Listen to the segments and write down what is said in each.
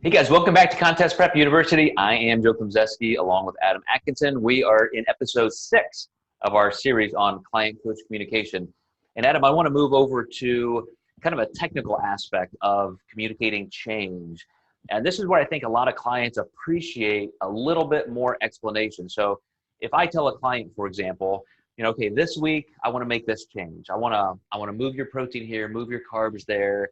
Hey guys, welcome back to Contest Prep University. I am Joe Klemczewski along with Adam Atkinson. We are in episode 6 of our series on client coach communication. And Adam, I want to move over to kind of a technical aspect of communicating change. And this is where I think a lot of clients appreciate a little bit more explanation. So if I tell a client, for example, okay, this week I want to make this change. I want to move your protein here, move your carbs there.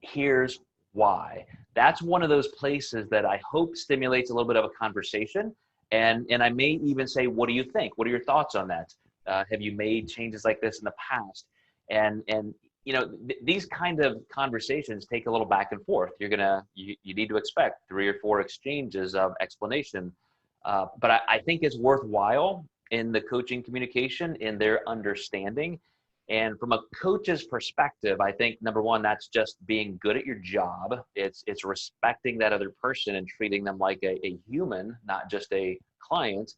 Here's why. That's one of those places that I hope stimulates a little bit of a conversation. And I may even say, what do you think? What are your thoughts on that? Have you made changes like this in the past? And these kind of conversations take a little back and forth. You need to expect 3 or 4 exchanges of explanation. But I think it's worthwhile in the coaching communication, in their understanding. And from a coach's perspective, I think number one, that's just being good at your job. It's respecting that other person and treating them like a human, not just a client.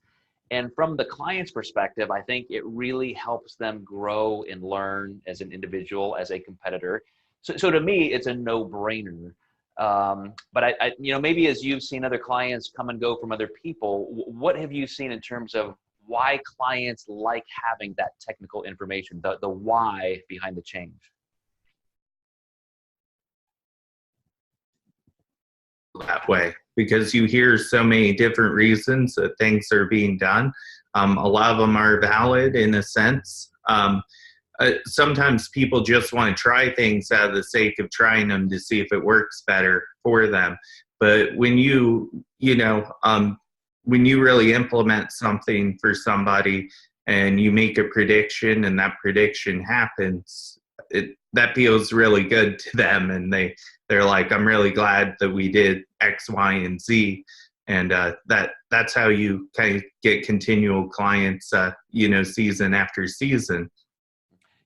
And from the client's perspective, I think it really helps them grow and learn as an individual, as a competitor. So to me, it's a no-brainer. But I maybe as you've seen other clients come and go from other people, what have you seen in terms of why clients like having that technical information, the why behind the change? That way, because you hear so many different reasons that things are being done. A lot of them are valid in a sense. Sometimes people just want to try things out of the sake of trying them to see if it works better for them. But when when you really implement something for somebody and you make a prediction and that prediction happens, that feels really good to them. And they're like, I'm really glad that we did X, Y, and Z. And that's how you kind of get continual clients, season after season.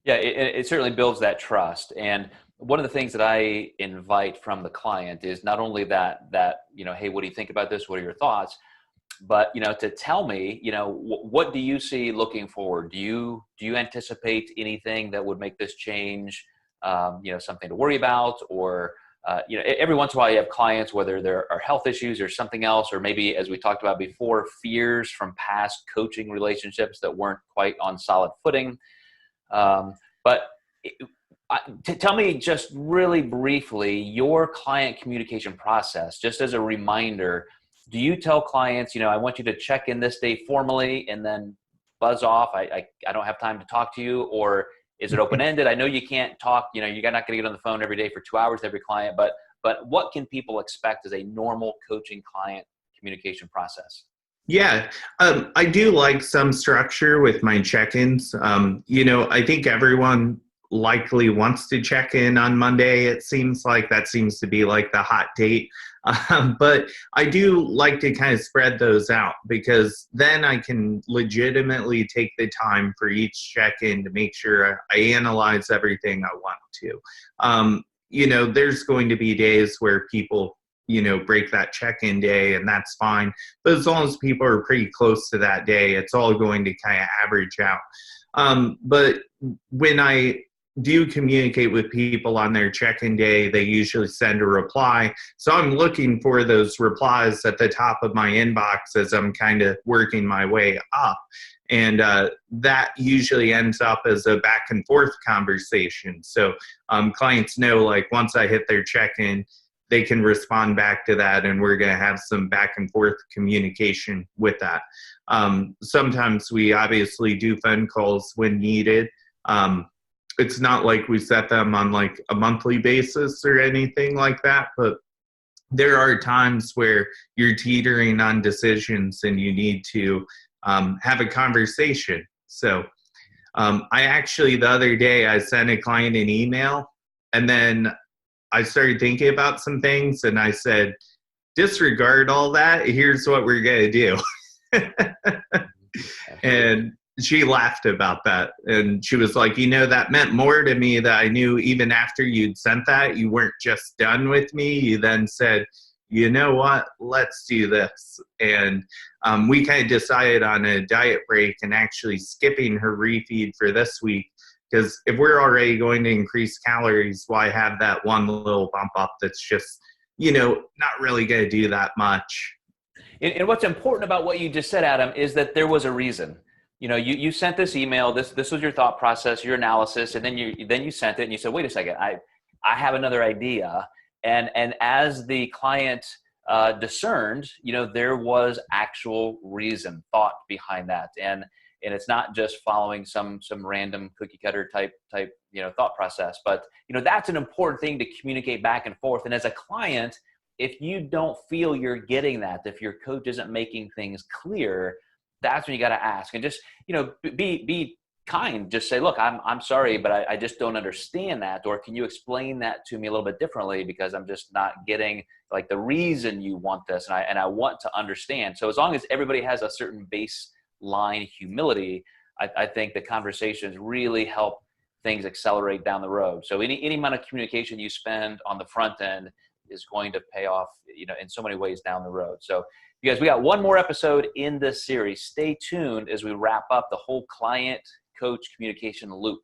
Yeah, it certainly builds that trust. And one of the things that I invite from the client is not only that, hey, what do you think about this? What are your thoughts? But, to tell me, what do you see looking forward? Do you anticipate anything that would make this change, something to worry about? Or, every once in a while you have clients, whether there are health issues or something else, or maybe, as we talked about before, fears from past coaching relationships that weren't quite on solid footing. But tell me just really briefly your client communication process, just as a reminder. Do you tell clients, I want you to check in this day formally and then buzz off? I don't have time to talk to you. Or is it open-ended? I know you can't talk, you're not going to get on the phone every day for 2 hours with every client, but what can people expect as a normal coaching client communication process? Yeah, I do like some structure with my check-ins. I think everyone likely wants to check in on Monday. It seems like that seems to be like the hot date. But I do like to kind of spread those out, because then I can legitimately take the time for each check-in to make sure I analyze everything I want to. There's going to be days where people, break that check-in day, and that's fine. But as long as people are pretty close to that day, it's all going to kind of average out. But when I do communicate with people on their check-in day, they usually send a reply. So I'm looking for those replies at the top of my inbox as I'm kind of working my way up. And that usually ends up as a back and forth conversation. So clients know, like, once I hit their check-in, they can respond back to that, and we're going to have some back and forth communication with that. Sometimes we obviously do phone calls when needed. It's not like we set them on like a monthly basis or anything like that, but there are times where you're teetering on decisions and you need to have a conversation. So I actually, the other day, I sent a client an email, and then I started thinking about some things, and I said, disregard all that. Here's what we're going to do. And she laughed about that. And she was like, that meant more to me, that I knew even after you'd sent that, you weren't just done with me. You then said, you know what, let's do this. And we kind of decided on a diet break and actually skipping her refeed for this week. Because if we're already going to increase calories, why have that one little bump up that's just, not really going to do that much. And what's important about what you just said, Adam, is that there was a reason. You sent this email. This was your thought process, your analysis, and then you sent it, and you said, "Wait a second, I have another idea." And as the client discerned, there was actual reason, thought behind that, and it's not just following some random cookie cutter type thought process. But that's an important thing to communicate back and forth. And as a client, if you don't feel you're getting that, if your coach isn't making things clear, that's when you got to ask, and just be kind. Just say, look, I'm sorry, but I just don't understand that, or can you explain that to me a little bit differently, because I'm just not getting like the reason you want this, and I want to understand. So as long as everybody has a certain baseline humility, I think the conversations really help things accelerate down the road. So any amount of communication you spend on the front end is going to pay off, in so many ways down the road. So you guys, we got one more episode in this series. Stay tuned as we wrap up the whole client coach communication loop.